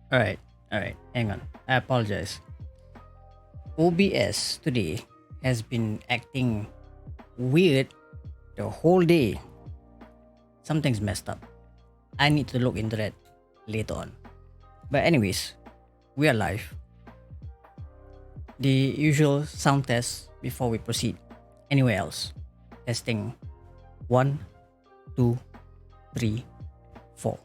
All right, all right. Hang on. I apologize. OBS today has been acting weird the whole day. Something's messed up. I need to look into that later on. But anyways, we are live. The usual sound test before we proceed. Anywhere else? Testing. 1, 2, 3, 4.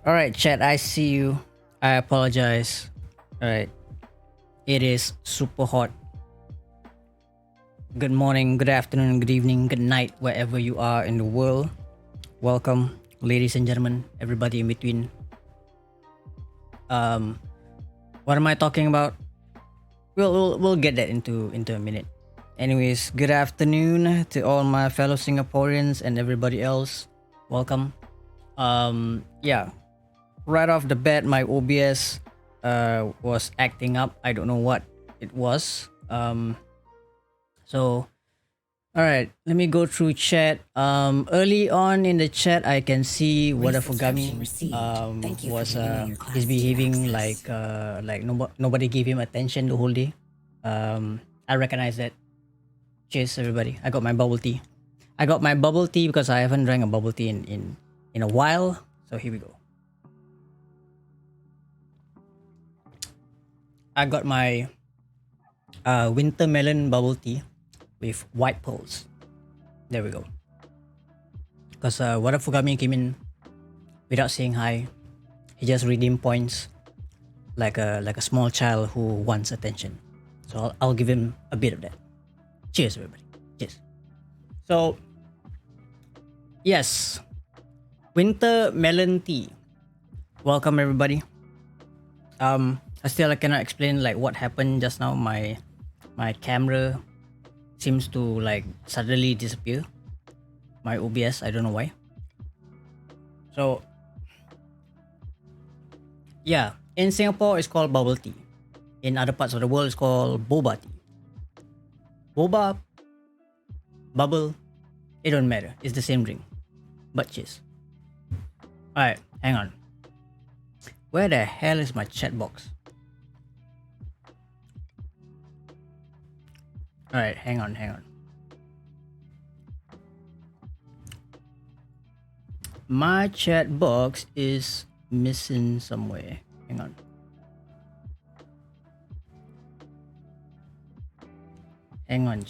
All right, chat. I see you. I apologize. All right. It is super hot. Good morning, good afternoon, good evening, good night, wherever you are in the world. Welcome, ladies and gentlemen, everybody in between. Um, what am I talking about? We'll get that into a minute. Anyways, good afternoon to all my fellow Singaporeans and everybody else. Welcome. Yeah, right off the bat, my OBS was acting up. I don't know what it was. So all right, let me go through chat. Early on in the chat, I can see Wadafugami was he's behaving like nobody gave him attention the whole day. I recognize that. Cheers, everybody! I got my bubble tea. I got my bubble tea because I haven't drank a bubble tea in a while. So here we go. I got my winter melon bubble tea with white pearls. There we go. Because Wadafugami came in without saying hi. He just redeemed points like a small child who wants attention. So I'll give him a bit of that. Cheers, everybody. Cheers. So, yes, winter melon tea. Welcome, everybody. I cannot explain like what happened just now. My camera seems to like suddenly disappear. My OBS, I don't know why. So yeah, in Singapore it's called bubble tea. In other parts of the world it's called boba tea. Boba, bubble, it don't matter. It's the same drink. But cheers. Alright, hang on. Where the hell is my chat box? Alright, hang on. My chat box is missing somewhere. Hang on. Hang on,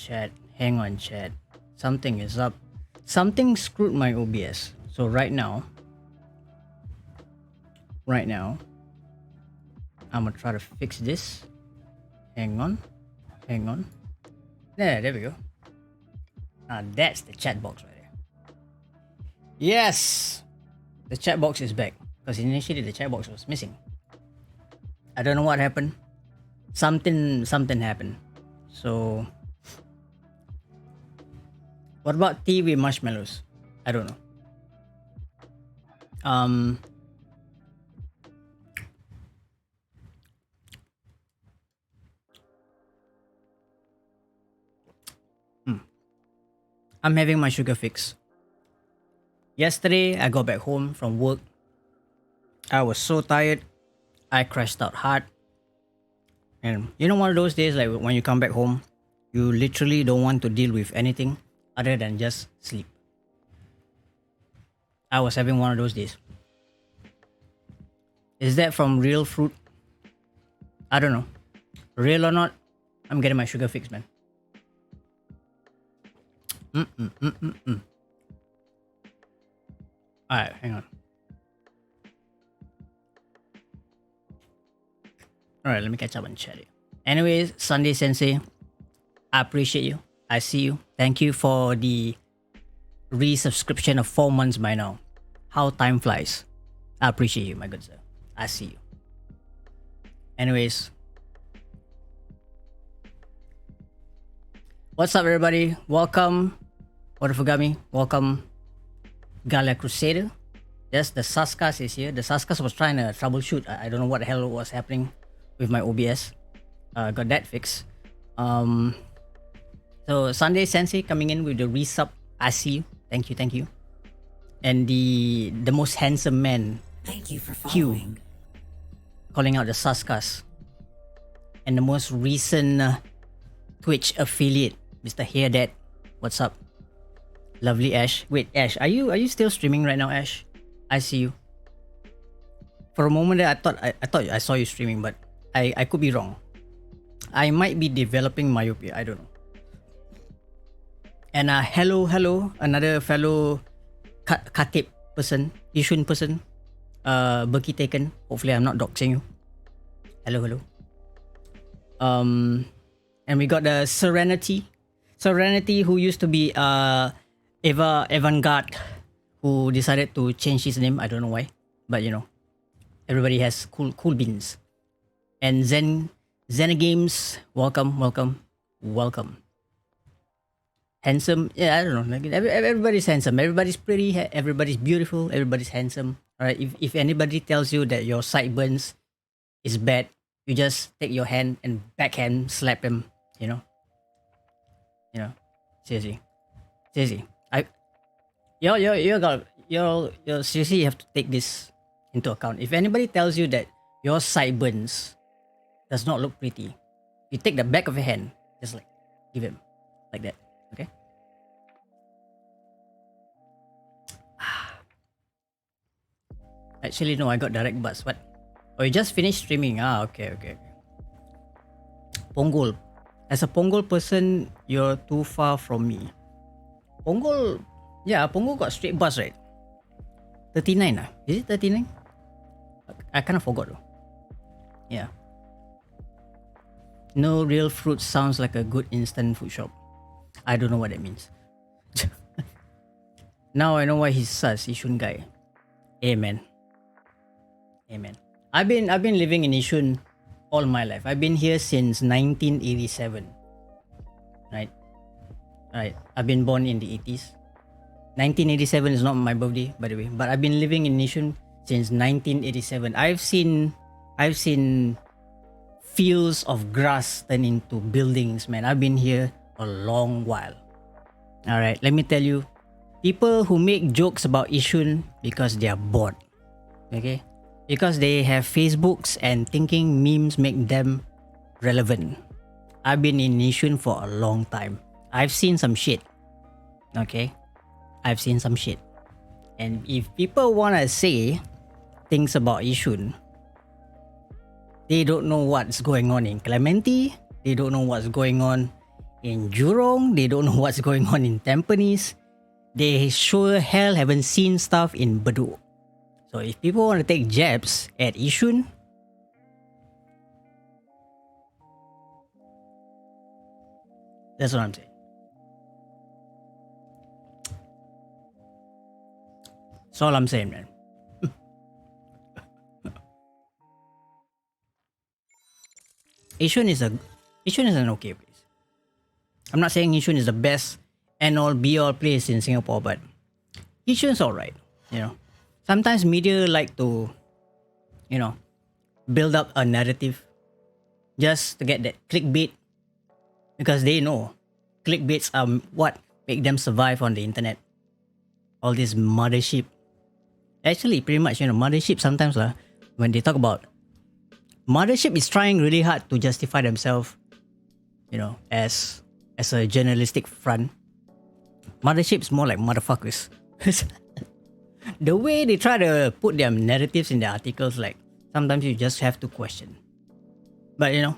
chat. Something is up. Something screwed my OBS. So right now, I'm gonna try to fix this. Hang on. There we go. That's the chat box right there. Yes! The chat box is back. Because initially the chat box was missing. I don't know what happened. Something happened. So what about tea with marshmallows? I don't know. I'm having my sugar fix. Yesterday, I got back home from work. I was so tired. I crashed out hard. And you know, one of those days, like when you come back home, you literally don't want to deal with anything other than just sleep. I was having one of those days. Is that from real fruit? I don't know. Real or not, I'm getting my sugar fix, man. Alright, hang on. Alright, let me catch up on chat here. Anyways, Sunday Sensei, I appreciate you. I see you. Thank you for the resubscription of 4 months by now. How time flies. I appreciate you, my good sir. I see you. Anyways, what's up, everybody? Welcome, Wadafugami. Welcome, Galia Crusader. Yes, the Saskas is here. The Saskas was trying to troubleshoot. I don't know what the hell was happening with my OBS. Got that fixed. So Sunday Sensei coming in with the resub. I see you. Thank you, thank you. And the most handsome man, Thank you for Q, following. calling out the Saskas. And the most recent Twitch affiliate, Mr. Hair Dad. What's up? Lovely Ash. Wait, Ash, are you still streaming right now, Ash? I see you. For a moment there, I thought I saw you streaming, but I could be wrong. I might be developing myopia. I don't know. And hello, another fellow Khatib person, Yishun person, Berkey taken. Hopefully, I'm not doxing you. Hello. And we got the Serenity, who used to be Eva Evangard, who decided to change his name. I don't know why, but you know, everybody has cool beans. And Zen Games, welcome. Handsome, yeah, I don't know. Like everybody's handsome, everybody's pretty, everybody's beautiful, everybody's handsome. All right, if anybody tells you that your sideburns is bad, you just take your hand and backhand slap him. You know. Seriously. You seriously have to take this into account. If anybody tells you that your sideburns does not look pretty, you take the back of your hand, just like give him like that. Okay. Actually, no, I got direct bus. What? Oh, you just finished streaming. Okay. Ponggol. As a Ponggol person, you're too far from me. Ponggol got straight bus, right? 39 ah? Is it 39? I kind of forgot though. Yeah. No real fruit sounds like a good instant food shop. I don't know what that means. Now I know why he's sus, Yishun guy. Amen. I've been living in Yishun all my life. I've been here since 1987. Right. I've been born in the 80s. 1987 is not my birthday, by the way, but I've been living in Yishun since 1987. I've seen fields of grass turn into buildings, man. I've been here a long while. All right, let me tell you, people who make jokes about Yishun because they are bored, okay? Because they have Facebooks and thinking memes make them relevant. I've been in Yishun for a long time. I've seen some shit, okay? I've seen some shit. And if people want to say things about Yishun, they don't know what's going on in Clementi. They don't know what's going on in Jurong. They don't know what's going on in Tampines. They sure hell haven't seen stuff in Bedok. So if people want to take jabs at Yishun, that's what I'm saying. That's all I'm saying, man. Yishun is an okay place. I'm not saying Yishun is the best and all be all place in Singapore, but Yishun's alright. You know, sometimes media like to, you know, build up a narrative just to get that clickbait, because they know clickbaits are what make them survive on the internet. All this mothership. Actually, pretty much, you know, mothership sometimes when they talk about mothership is trying really hard to justify themselves, you know, as a journalistic front. Mothership's more like motherfuckers. The way they try to put their narratives in their articles, like sometimes you just have to question. But you know,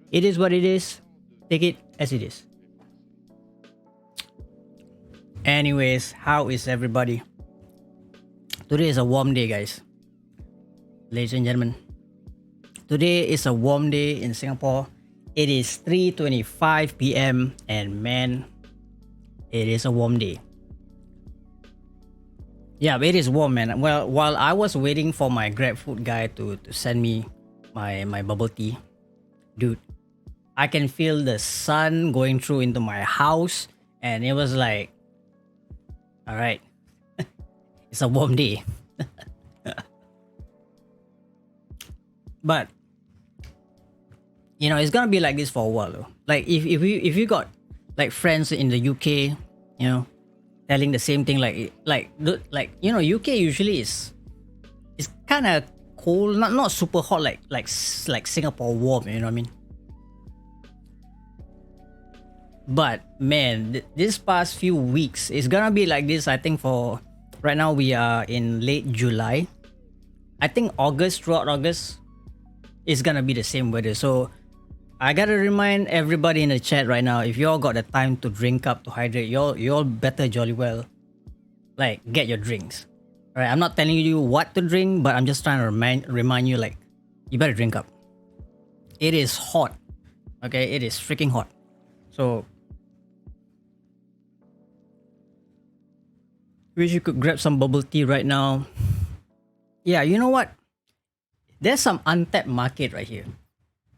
it is what it is. Take it as it is. Anyways, how is everybody? Today is a warm day, guys. Ladies and gentlemen. Today is a warm day in Singapore. It is 3:25 p.m. and man, it is a warm day. Yeah, it is warm, man. Well, while I was waiting for my GrabFood guy to send me my bubble tea, dude, I can feel the sun going through into my house, and it was like, all right, It's a warm day. But it's gonna be like this for a while though. Like if you got like friends in the UK, telling the same thing, UK usually is kind of cold, not super hot like Singapore warm, you know what I mean? But man, this past few weeks it's gonna be like this. I think for right now we are in late July. I think throughout August, it's gonna be the same weather. So I gotta remind everybody in the chat right now, if y'all got the time to drink up to hydrate, y'all better jolly well like get your drinks. Alright, I'm not telling you what to drink, but I'm just trying to remind you, like, you better drink up. It is hot. Okay, it is freaking hot. So wish you could grab some bubble tea right now. Yeah, you know what? There's some untapped market right here.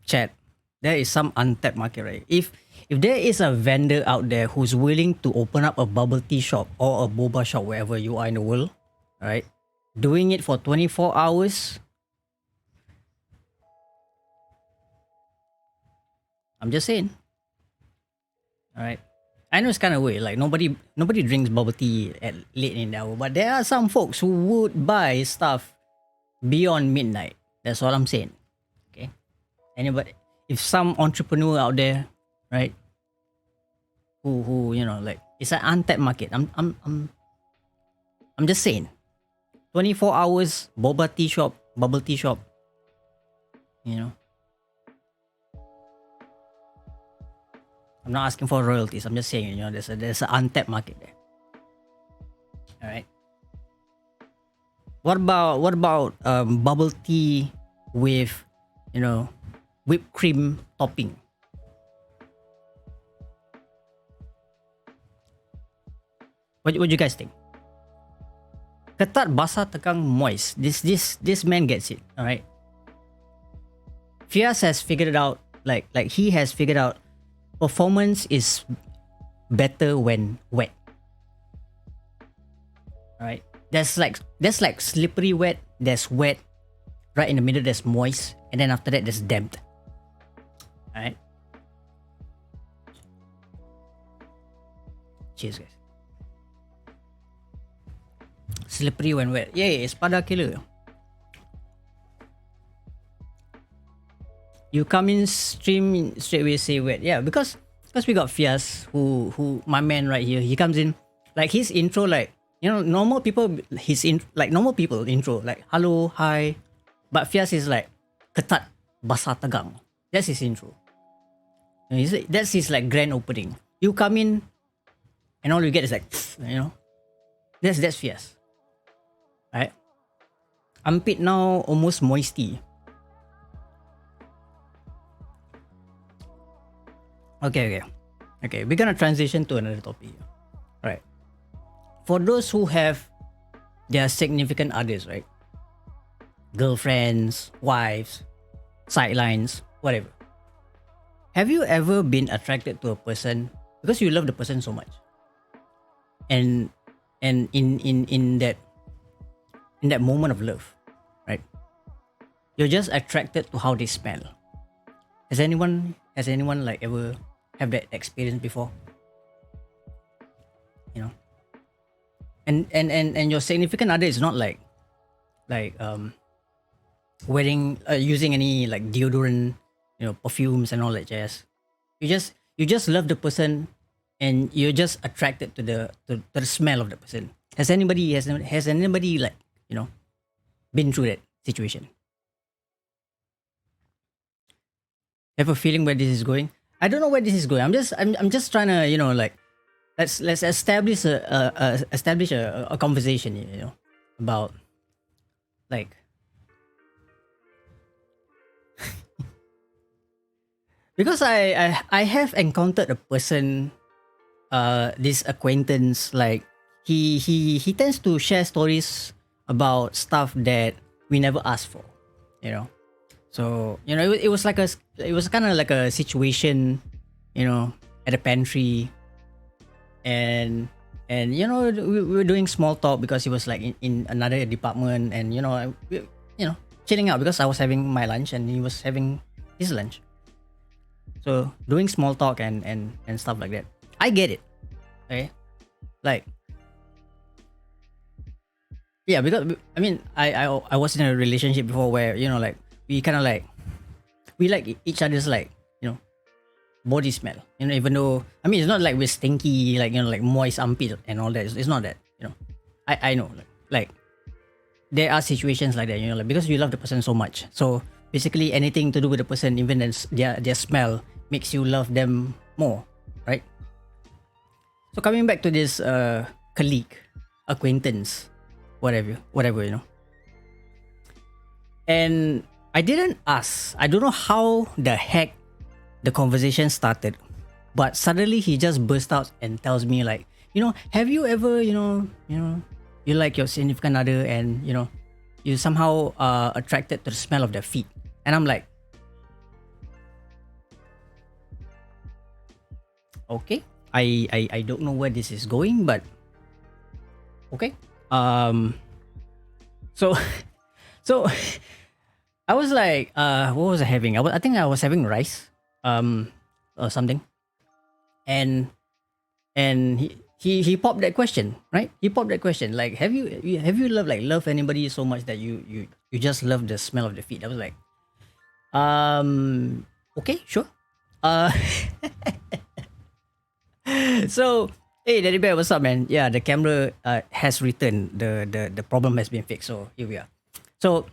Chat. There is some untapped market right here. If there is a vendor out there who's willing to open up a bubble tea shop or a boba shop wherever you are in the world, right? Doing it for 24 hours. I'm just saying. Alright. I know it's kind of weird. Like nobody drinks bubble tea at late in the hour, but there are some folks who would buy stuff beyond midnight. That's all I'm saying. Okay. Anybody, if some entrepreneur out there, right, who like, it's an untapped market. I'm just saying. 24 hours boba tea shop, bubble tea shop. I'm not asking for royalties. I'm just saying, there's an untapped market there. All right. What about bubble tea with whipped cream topping? What do you guys think? Ketat, basah, tegang, moist. This man gets it. All right. Fias has figured it out. Like he has figured out. Performance is better when wet. Alright. There's like slippery wet, there's wet, right in the middle there's moist, and then after that there's damp. Alright. Cheers guys. Slippery when wet. Yeah, it's pada killer. You come in stream straight away say wet. Yeah, because we got Fias who my man right here. He comes in like his intro, like normal people, normal people intro like hello, hi, but Fias is like ketat, basah, tegang. That's his intro. That's his like grand opening. You come in and all you get is like that's Fias. Right? Armpit now almost moisty. Okay. We're gonna transition to another topic. Right. For those who have their significant others, right? Girlfriends, wives, sidelines, whatever. Have you ever been attracted to a person because you love the person so much? And in that moment of love, right? You're just attracted to how they smell. Has anyone like ever have that experience before? And your significant other is not like wearing using any like deodorant, perfumes and all that jazz. You just love the person and you're just attracted to the smell of the person. Has anybody like been through that situation? Have a feeling where this is going? I don't know where this is going. I'm just trying to like let's establish a conversation, about like because I have encountered a person, this acquaintance, like he tends to share stories about stuff that we never asked for, So it was kind of like a situation, at a pantry, and And we were doing small talk because he was like in another department, and chilling out because I was having my lunch and he was having his lunch. So doing small talk and stuff like that. I get it. Okay. Like, yeah, because I mean I was in a relationship before where like we kind of like we like each other's like body smell. Even though I mean it's not like we're stinky like like moist armpit and all that. It's not that. I know like there are situations like that. Like because you love the person so much. So basically anything to do with the person, even their smell, makes you love them more, right? So coming back to this colleague, acquaintance, whatever. And I didn't ask. I don't know how the heck the conversation started, but suddenly he just burst out and tells me like, have you ever, you like your significant other and you somehow attracted to the smell of their feet, and I'm like, okay, I don't know where this is going, but okay. So so I was like, what was I having? I think I was having rice, or something, and he popped that question, right? He popped that question, like, have you love anybody so much that you just love the smell of the feet? I was like, okay, sure. Uh, so hey, Daddy Bear, what's up, man? Yeah, the camera has returned. The problem has been fixed. So here we are. So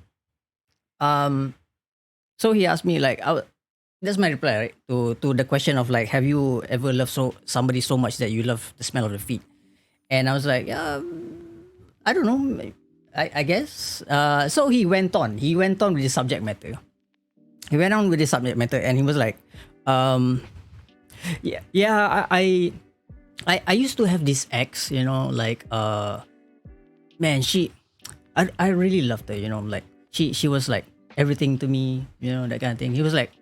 um, so he asked me like, that's my reply, right? To the question of like, have you ever loved somebody so much that you love the smell of the feet? And I was like, I don't know. I guess. So he went on. He went on with the subject matter. He went on with the subject matter, and he was like, yeah. I used to have this ex, like man, I really loved her, like she was like everything to me, that kind of thing. He was like,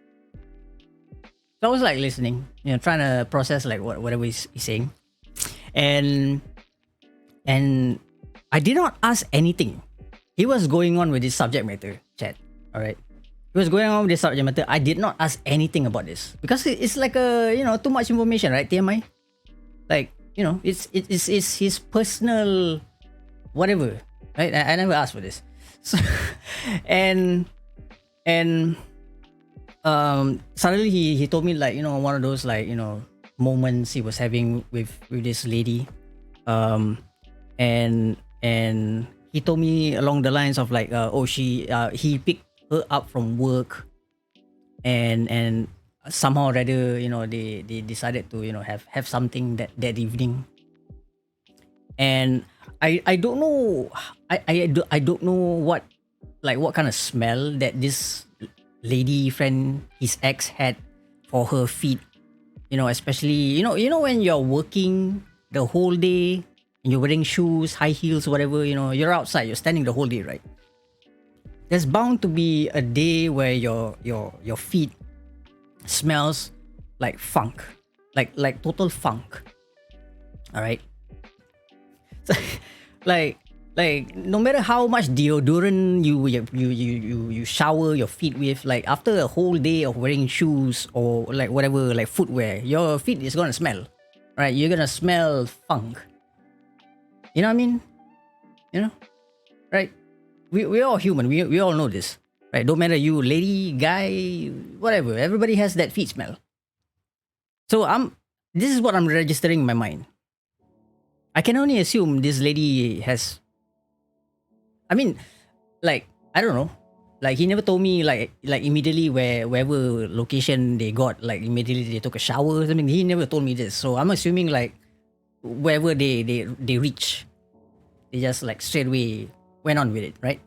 so I was like listening, trying to process like whatever he's saying, and I did not ask anything. He was going on with this subject matter, chat. All right, he was going on with this subject matter. I did not ask anything about this because it's like too much information, right? TMI, like it's his personal whatever, right? I never asked for this, so and suddenly he told me like one of those like moments he was having with this lady, and he told me along the lines of like he picked her up from work, and somehow or rather they decided to have something that evening, and I don't know, I don't know what kind of smell that this lady friend, his ex, had for her feet, especially when you're working the whole day and you're wearing shoes, high heels, whatever, you're outside, you're standing the whole day, right? There's bound to be a day where your feet smells like funk, like total funk. All right. So, like no matter how much deodorant you shower your feet with, like after a whole day of wearing shoes or like whatever, like footwear, your feet is gonna smell, right? You're gonna smell funk. You know what I mean? Right? We're all human. We all know this, right? Don't matter you lady, guy, whatever. Everybody has that feet smell. So this is what I'm registering in my mind. I can only assume this lady has. I mean, like I don't know. Like he never told me like immediately wherever location they got, like immediately they took a shower or something. He never told me this. So I'm assuming like wherever they reach, they just like straight away went on with it, right?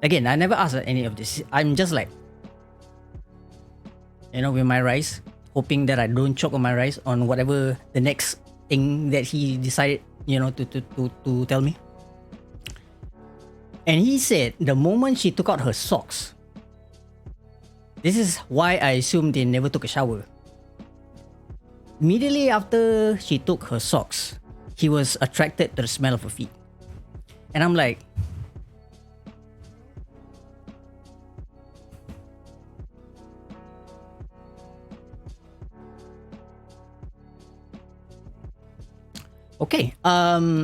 Again, I never asked any of this. I'm just like, with my rice, hoping that I don't choke on my rice on whatever the next thing that he decided, to tell me. And he said the moment she took out her socks, this is why I assumed they never took a shower. Immediately after she took her socks, he was attracted to the smell of her feet. And I'm like, okay.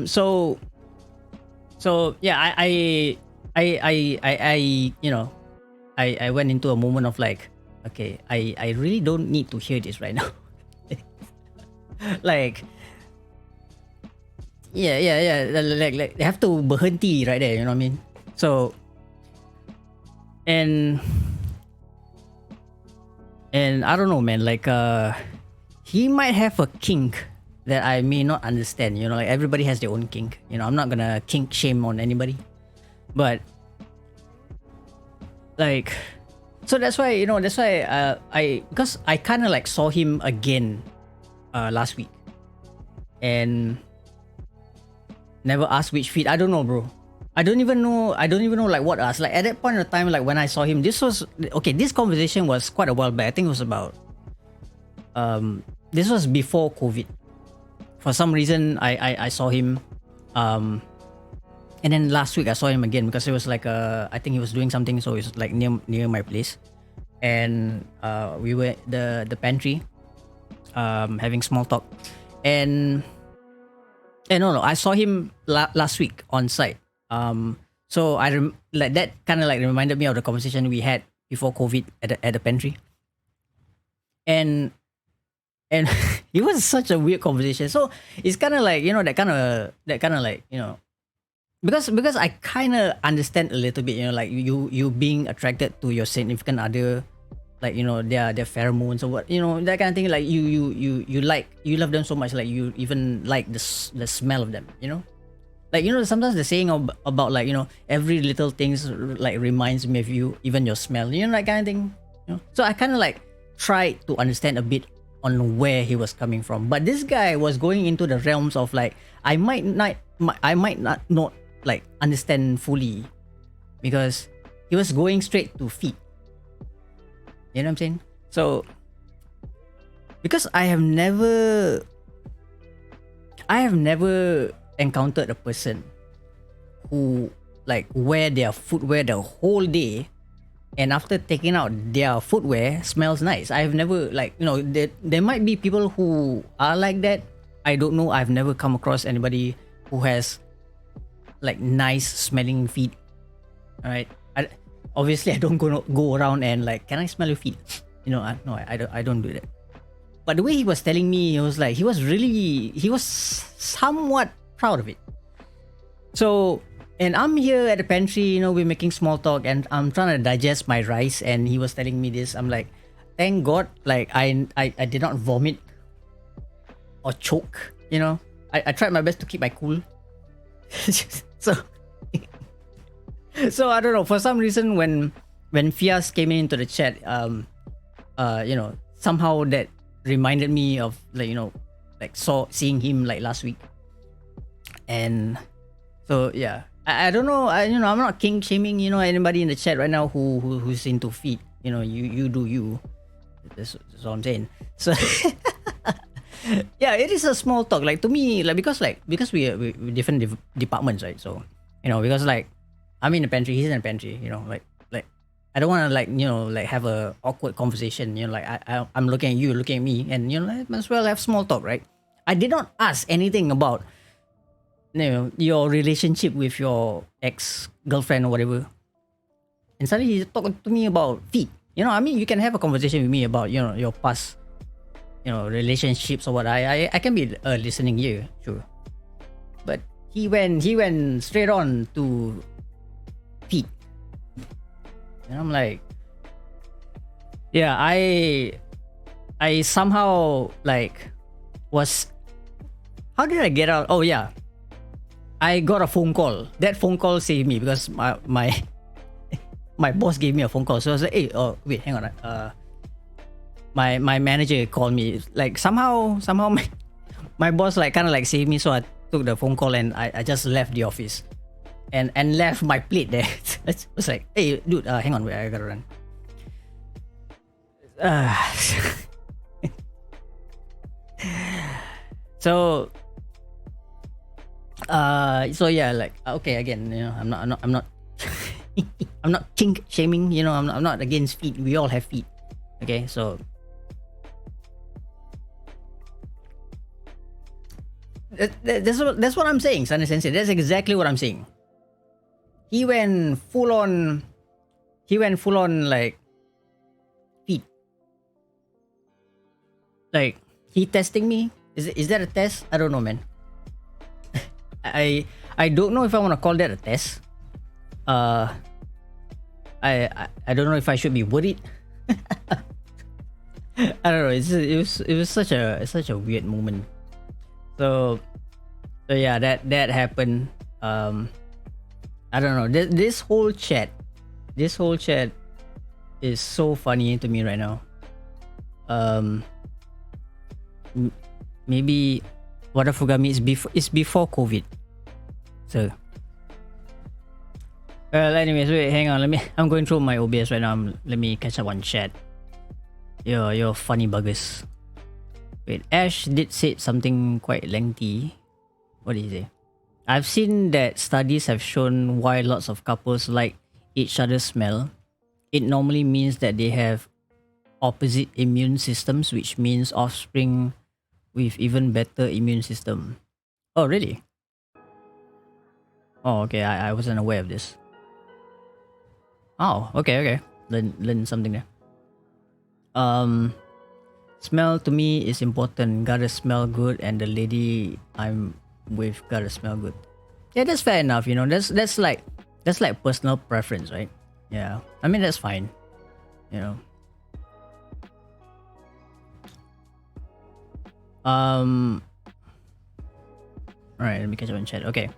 So yeah, I you know, I went into a moment of like, okay, I really don't need to hear this right now. Like, yeah, like they have to berhenti right there, you know what I mean? So, and I don't know, man, like he might have a kink that I may not understand, you know, like everybody has their own kink. You know, I'm not gonna kink shame on anybody. But like, so that's why, you know, I because I kinda like saw him again last week. And never asked which feed. I don't know, bro. I don't even know like what asked. Like at that point of time, like when I saw him, this was okay, this conversation was quite a while back. I think it was about this was before COVID. For some reason I saw him and then last week I saw him again because it was like I think he was doing something, so it's like near my place. And we were the pantry having small talk. And no, I saw him last week on site. So like that kind of like reminded me of the conversation we had before COVID at the pantry. And it was such a weird conversation. So it's kind of like, you know, that kind of like, you know, because I kind of understand a little bit, you know, like you being attracted to your significant other, like, you know, their pheromones or what, you know, that kind of thing. Like you love them so much, like you even like the smell of them, you know. Like, you know, sometimes the saying about like, you know, every little things like reminds me of you, even your smell, you know, that kind of thing. You know? So I kind of like tried to understand a bit on where he was coming from. But this guy was going into the realms of like, I might not like understand fully, because he was going straight to feet. You know what I'm saying? So because I have never encountered a person who like wear their footwear the whole day, and after taking out their footwear smells nice. I've never, like, you know, there might be people who are like that. I don't know. I've never come across anybody who has like nice smelling feet. All right. Obviously I don't go around and like, can I smell your feet? You know, I don't do that. But the way he was telling me, he was like, he was somewhat proud of it. So, and I'm here at the pantry, you know, we're making small talk and I'm trying to digest my rice, and he was telling me this. I'm like, thank God, like I did not vomit or choke, you know. I tried my best to keep my cool. So I don't know, for some reason when Fias came into the chat, you know, somehow that reminded me of, like, you know, like seeing him like last week. And so yeah, I don't know, you know, I'm not kink shaming, you know, anybody in the chat right now who's into feet. You know, you do you. That's what I'm saying. So yeah, it is a small talk. Like to me, like because we're different departments, right? So, you know, because like I'm in the pantry, he's in the pantry. You know, like I don't want to, like, you know, like have a awkward conversation. You know, like I'm looking at you, looking at me, and you know, I might as well have small talk, right? I did not ask anything about, you know, your relationship with your ex-girlfriend or whatever. And suddenly he's talking to me about feet. You know, I mean, you can have a conversation with me about, you know, your past, you know, relationships or what. I can be a listening ear, sure. But he went straight on to feet. And I'm like, yeah, I somehow like was, how did I get out? Oh yeah, I got a phone call. That phone call saved me because my boss gave me a phone call. So I was like, hey, oh wait, hang on. My manager called me. Like somehow my boss like kind of like saved me. So I took the phone call and I just left the office and left my plate there. It was like, hey dude, hang on, wait, I gotta run. So So yeah, like okay, again, I'm not I'm not kink shaming, I'm not against feet. We all have feet. Okay, so that's what I'm saying, Sunny Sensei. That's exactly what I'm saying. He went full on. He went full on like feet. Like he testing me. Is that a test? I don't know, man. I I don't know if I want to call that a test. Uh, I don't know if I should be worried. I don't know. It was such a weird moment. So yeah, that happened. I don't know. This whole chat is so funny to me right now. Um, m- Maybe Wadafugami is before COVID. So well, anyways, wait, hang on. I'm going through my OBS right now. Let me catch up on chat. You're funny buggers. Wait, Ash did say something quite lengthy. What did he say? I've seen that studies have shown why lots of couples like each other's smell. It normally means that they have opposite immune systems, which means offspring with even better immune system. Oh, really? Oh, okay. I wasn't aware of this. Oh, okay. Learn something there. Smell to me is important. Gotta smell good, and the lady I'm with gotta smell good. Yeah, that's fair enough. That's like personal preference, right? Yeah, I mean that's fine. You know. Um. All right, let me catch up on chat. Okay.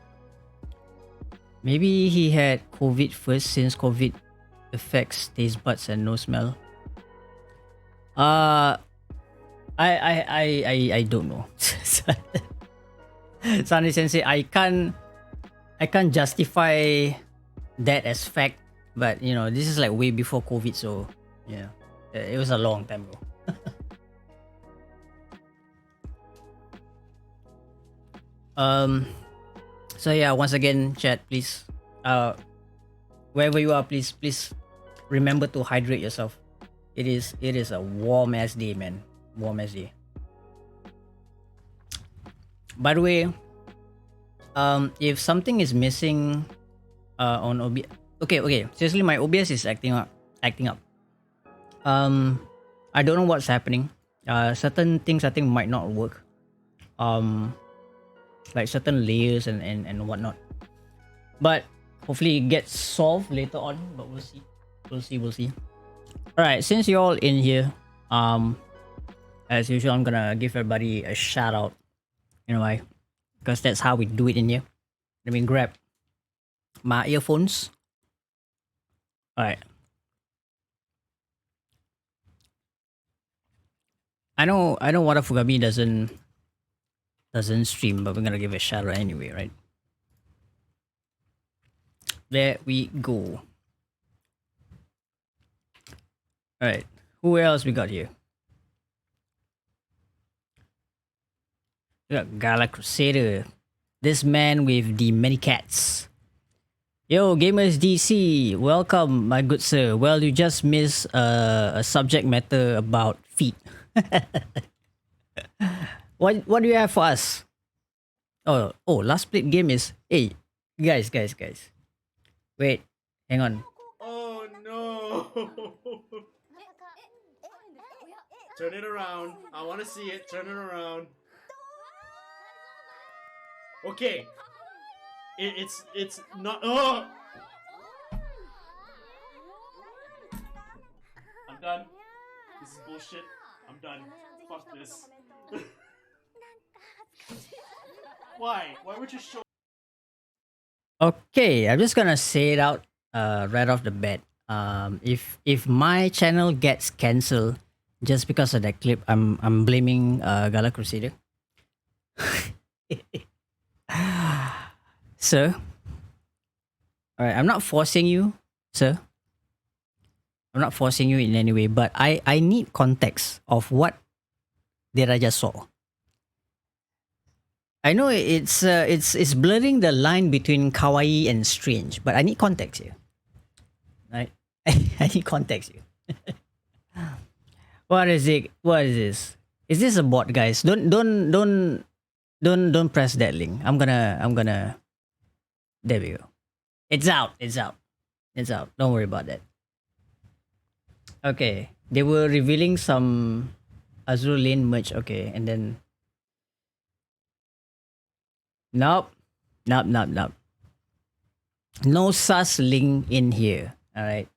Maybe he had COVID first, since COVID affects taste buds and no smell. Uh, I don't know. Sunny Sensei, I can't justify that as fact, but this is like way before COVID, so yeah, it was a long time ago. Um, so yeah, once again, chat, please, wherever you are, please remember to hydrate yourself. It is a warm ass day, man. Warm ass day. By the way, if something is missing, on OBS, okay, seriously, my OBS is acting up. Um, I don't know what's happening. Certain things I think might not work. Um, like certain layers and whatnot. But hopefully it gets solved later on. But we'll see. We'll see. All right, since you're all in here, as usual, I'm gonna give everybody a shout out. You know why? Because that's how we do it in here. Let me grab my earphones. All right. I know Wadafugami doesn't stream, but we're gonna give a shout out anyway, right? There we go. All right. Who else we got here? We got Gala Crusader. This man with the many cats. Yo, Gamers DC, welcome, my good sir. Well, you just missed a subject matter about feet. What do you have for us? Oh, last split game is, hey, guys. Wait, hang on. Oh no! Turn it around. I want to see it. Turn it around. Okay. It's not. Oh! I'm done. This is bullshit. I'm done. Fuck this. Why? Why would you show? Okay, I'm just gonna say it out right off the bat. If my channel gets cancelled just because of that clip, I'm blaming Gala Crusader. Sir. Alright, I'm not forcing you, sir. I'm not forcing you in any way, but I need context of what did I just saw. I know it's blurring the line between kawaii and strange, but I need context here. Right? I need context here. What is it? What is this? Is this a bot, guys? Don't press that link. I'm gonna. There we go. It's out. It's out. It's out. Don't worry about that. Okay. They were revealing some Azure Lane merch. Okay, and then nope, nope. No sus link in here. All right.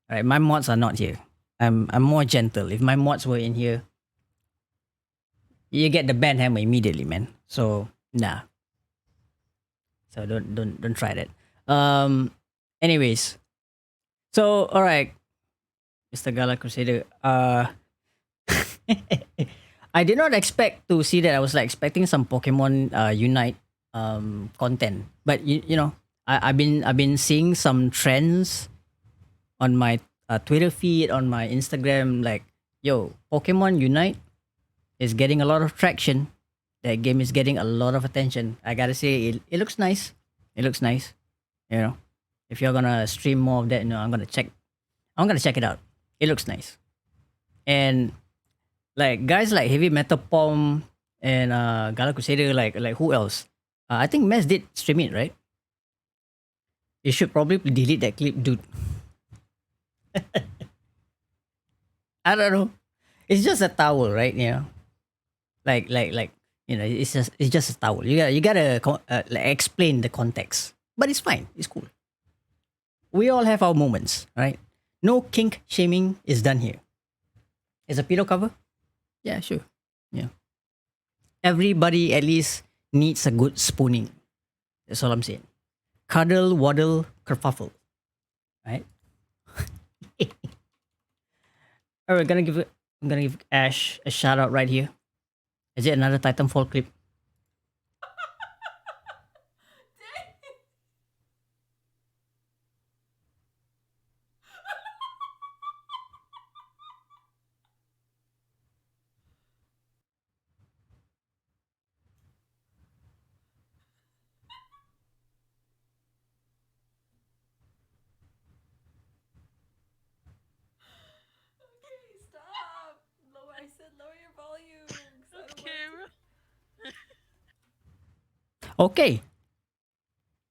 All right. My mods are not here. I'm more gentle. If my mods were in here, you get the ban hammer immediately, man. So nah. So don't try that. Anyways. So all right, Mr. Gala Crusader. I did not expect to see that. I was like expecting some Pokemon Unite content. But you know, I've been seeing some trends on my Twitter feed, on my Instagram, like, yo, Pokemon Unite is getting a lot of traction. That game is getting a lot of attention. I gotta say, it looks nice. It looks nice. You know, if you're gonna stream more of that, you know, I'm gonna check. I'm gonna check it out. It looks nice. And like guys like Heavy Metal Pom and Gala Crusader, like who else? I think Mess did stream it, right? You should probably delete that clip, dude. I don't know. It's just a towel, right? You know, like you know, it's just a towel. You gotta like, explain the context, but it's fine. It's cool. We all have our moments, right? No kink shaming is done here. Is a pillow cover? Yeah, sure. Yeah. Everybody at least needs a good spooning. That's all I'm saying. Cuddle, waddle, kerfuffle. Right? Alright, I'm gonna give Ash a shout out right here. Is it another Titanfall clip? Okay, stop. I said lower your volume. 'Cause I don't want Okay.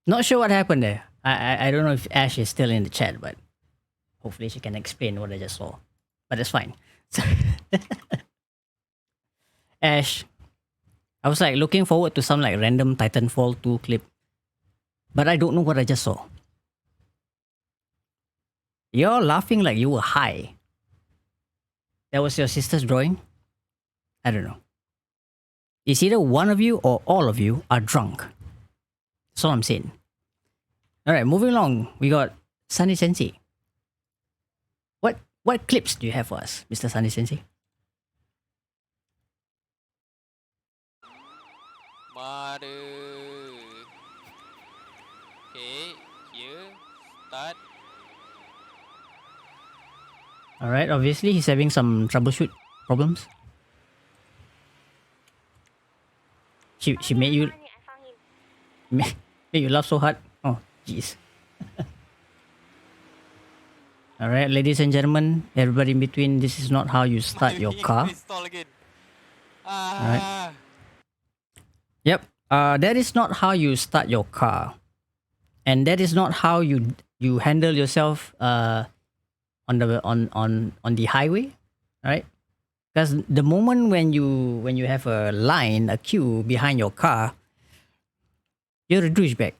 Not sure what happened there. I don't know if Ash is still in the chat, but hopefully she can explain what I just saw. But it's fine. Ash, I was like looking forward to some like random Titanfall 2 clip, but I don't know what I just saw. You're laughing like you were high. That was your sister's drawing? I don't know. It's either one of you or all of you are drunk. That's all I'm saying. Alright, moving along. We got Sunny Sensei. What clips do you have for us, Mr. Sunny Sensei? Mother. Okay, here, start. Alright, obviously he's having some troubleshoot problems. She made you made you laugh so hard. Oh, jeez. Alright, ladies and gentlemen, everybody in between, this is not how you start your car. Install again. Alright. Yep. That is not how you start your car. And that is not how you handle yourself on the highway. Right? Because the moment when you have a line, a queue behind your car, you're a douchebag.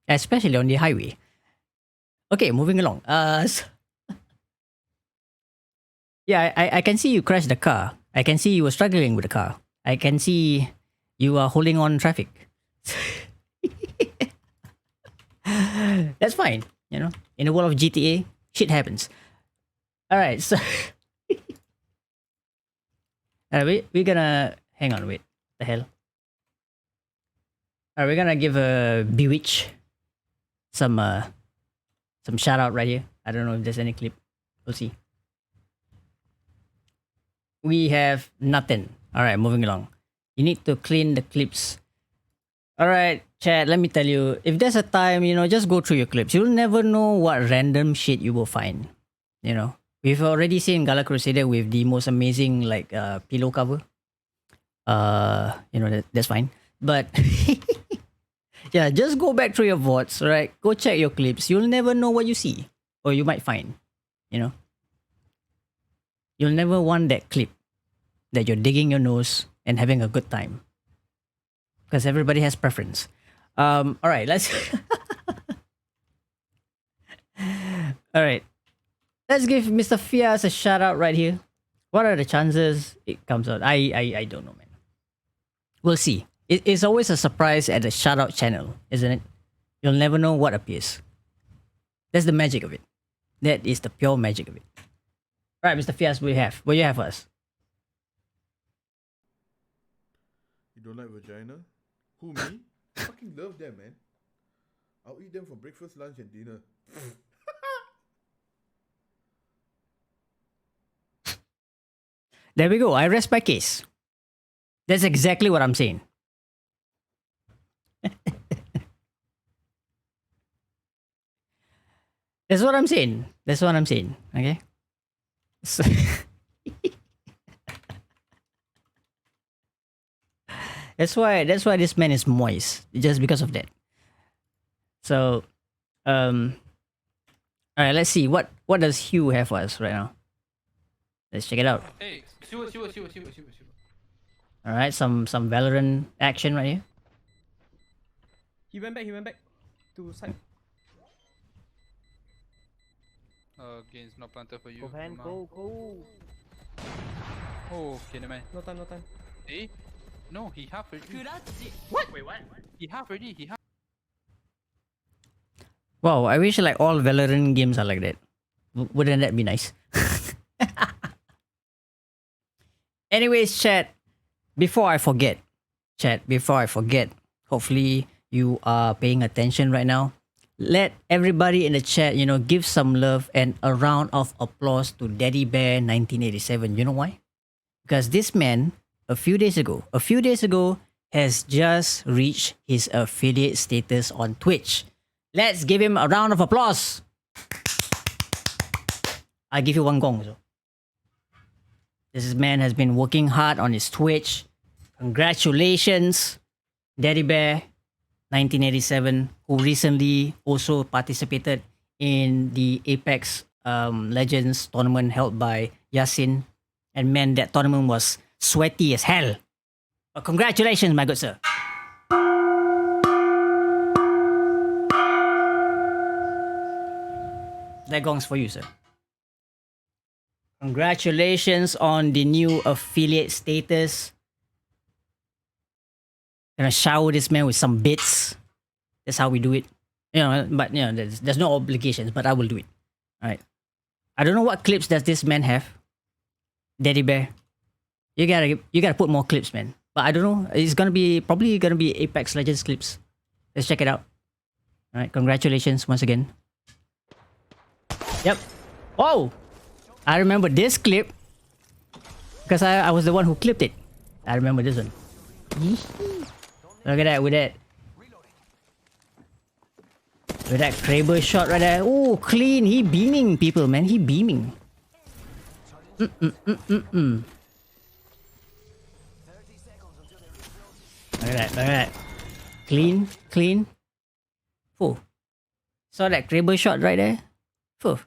Especially on the highway. Okay, moving along. Yeah, I can see you crashed the car. I can see you were struggling with the car. I can see you are holding on traffic. That's fine. You know, in the world of GTA, shit happens. Alright, so we're gonna hang on, wait. What the hell? Alright, we're gonna give a Bewitch some shout out right here. I don't know if there's any clip. We'll see. We have nothing. Alright, moving along. You need to clean the clips. All right, chat. Let me tell you. If there's a time, just go through your clips. You'll never know what random shit you will find. We've already seen Gala Crusader with the most amazing pillow cover. That's fine. But yeah, just go back through your VODs, right? Go check your clips. You'll never know what you see or you might find. You'll never want that clip that you're digging your nose and having a good time. Because everybody has preference. All right, let's. All right, let's give Mr. Fias a shout out right here. What are the chances it comes out? I don't know, man. We'll see. It's always a surprise at the shout out channel, isn't it? You'll never know what appears. That's the magic of it. That is the pure magic of it. All right, Mr. Fias, what do you have for us? You don't like vagina? Who, me? I fucking love them, man. I'll eat them for breakfast, lunch, and dinner. There we go. I rest my case. That's exactly what I'm saying. That's what I'm saying. Okay? So that's why this man is moist. Just because of that. So all right, let's see. What does Hugh have for us right now? Let's check it out. Hey, shoot. All right, some Valorant action right here. He went back to side. Gains no planter for you. Go, man, Kumar. go. Oh, okay, never mind. No time. Eh? No, he half already. What? Wait, what? He half already. He half. Wow, I wish like all Valorant games are like that. Wouldn't that be nice? Anyways, chat, before I forget, hopefully you are paying attention right now. Let everybody in the chat, give some love and a round of applause to Daddy Bear 1987. You know why? Because this man, a few days ago, has just reached his affiliate status on Twitch. Let's give him a round of applause. I give you one gong. So. This man has been working hard on his Twitch. Congratulations, Daddy Bear 1987, who recently also participated in the Apex Legends tournament held by Yasin. And man, that tournament was sweaty as hell. But congratulations, my good sir. That gong's for you, sir. Congratulations on the new affiliate status. Gonna shower this man with some bits. That's how we do it. But there's no obligations, but I will do it. Alright. I don't know what clips does this man have. Daddy Bear. You gotta put more clips, man. But I don't know. It's probably gonna be Apex Legends clips. Let's check it out. Alright, congratulations once again. Yep. Oh! I remember this clip because I was the one who clipped it. I remember this one. Look at that with that Kraber shot right there. Oh, clean. He beaming people, man. He beaming. Look at that. Clean. Oh. Saw that Kraber shot right there. Oh.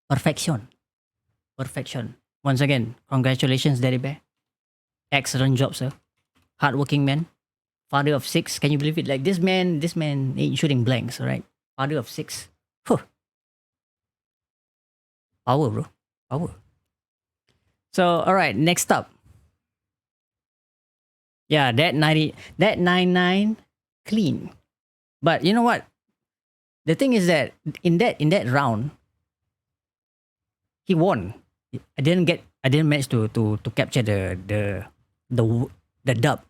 Perfection. Once again, congratulations, Daddy Bear. Excellent job, sir. Hardworking man. Father of 6. Can you believe it? Like this man ain't shooting blanks, alright? Father of 6. Huh. Power, bro. Power. So, alright, next up. Yeah, that 99 clean. But you know what? The thing is that in that round, he won. I didn't manage to capture the dub.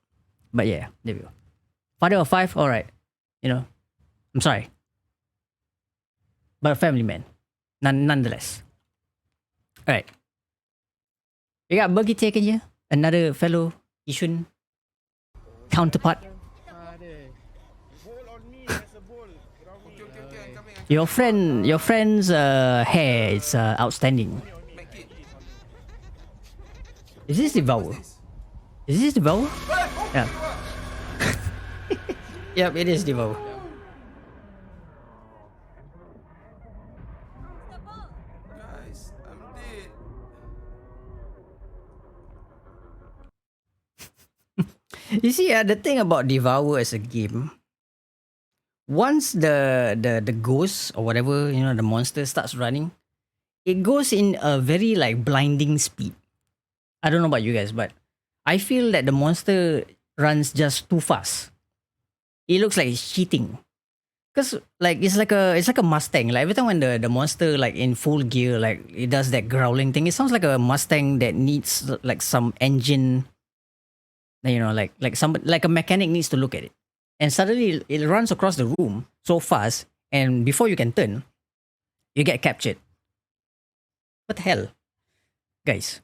But yeah, there we go. Father of 5, alright. I'm sorry. But a family man. Nonetheless. Alright. We got Buggy taken here. another fellow Yishun counterpart. Your friend's hair is outstanding. Is this Devour? Is this Devour? Yeah. Yep, it is Devour. Guys, I'm dead. You see, the thing about Devour as a game, once the ghost or whatever, you know, the monster starts running, it goes in a very like blinding speed. I don't know about you guys, but I feel that the monster runs just too fast. It looks like it's cheating. Cause like it's like a Mustang. Like every time when the monster like in full gear, like it does that growling thing, it sounds like a Mustang that needs like some engine. You know, like a mechanic needs to look at it. And suddenly it runs across the room so fast, and before you can turn, you get captured. What the hell? Guys,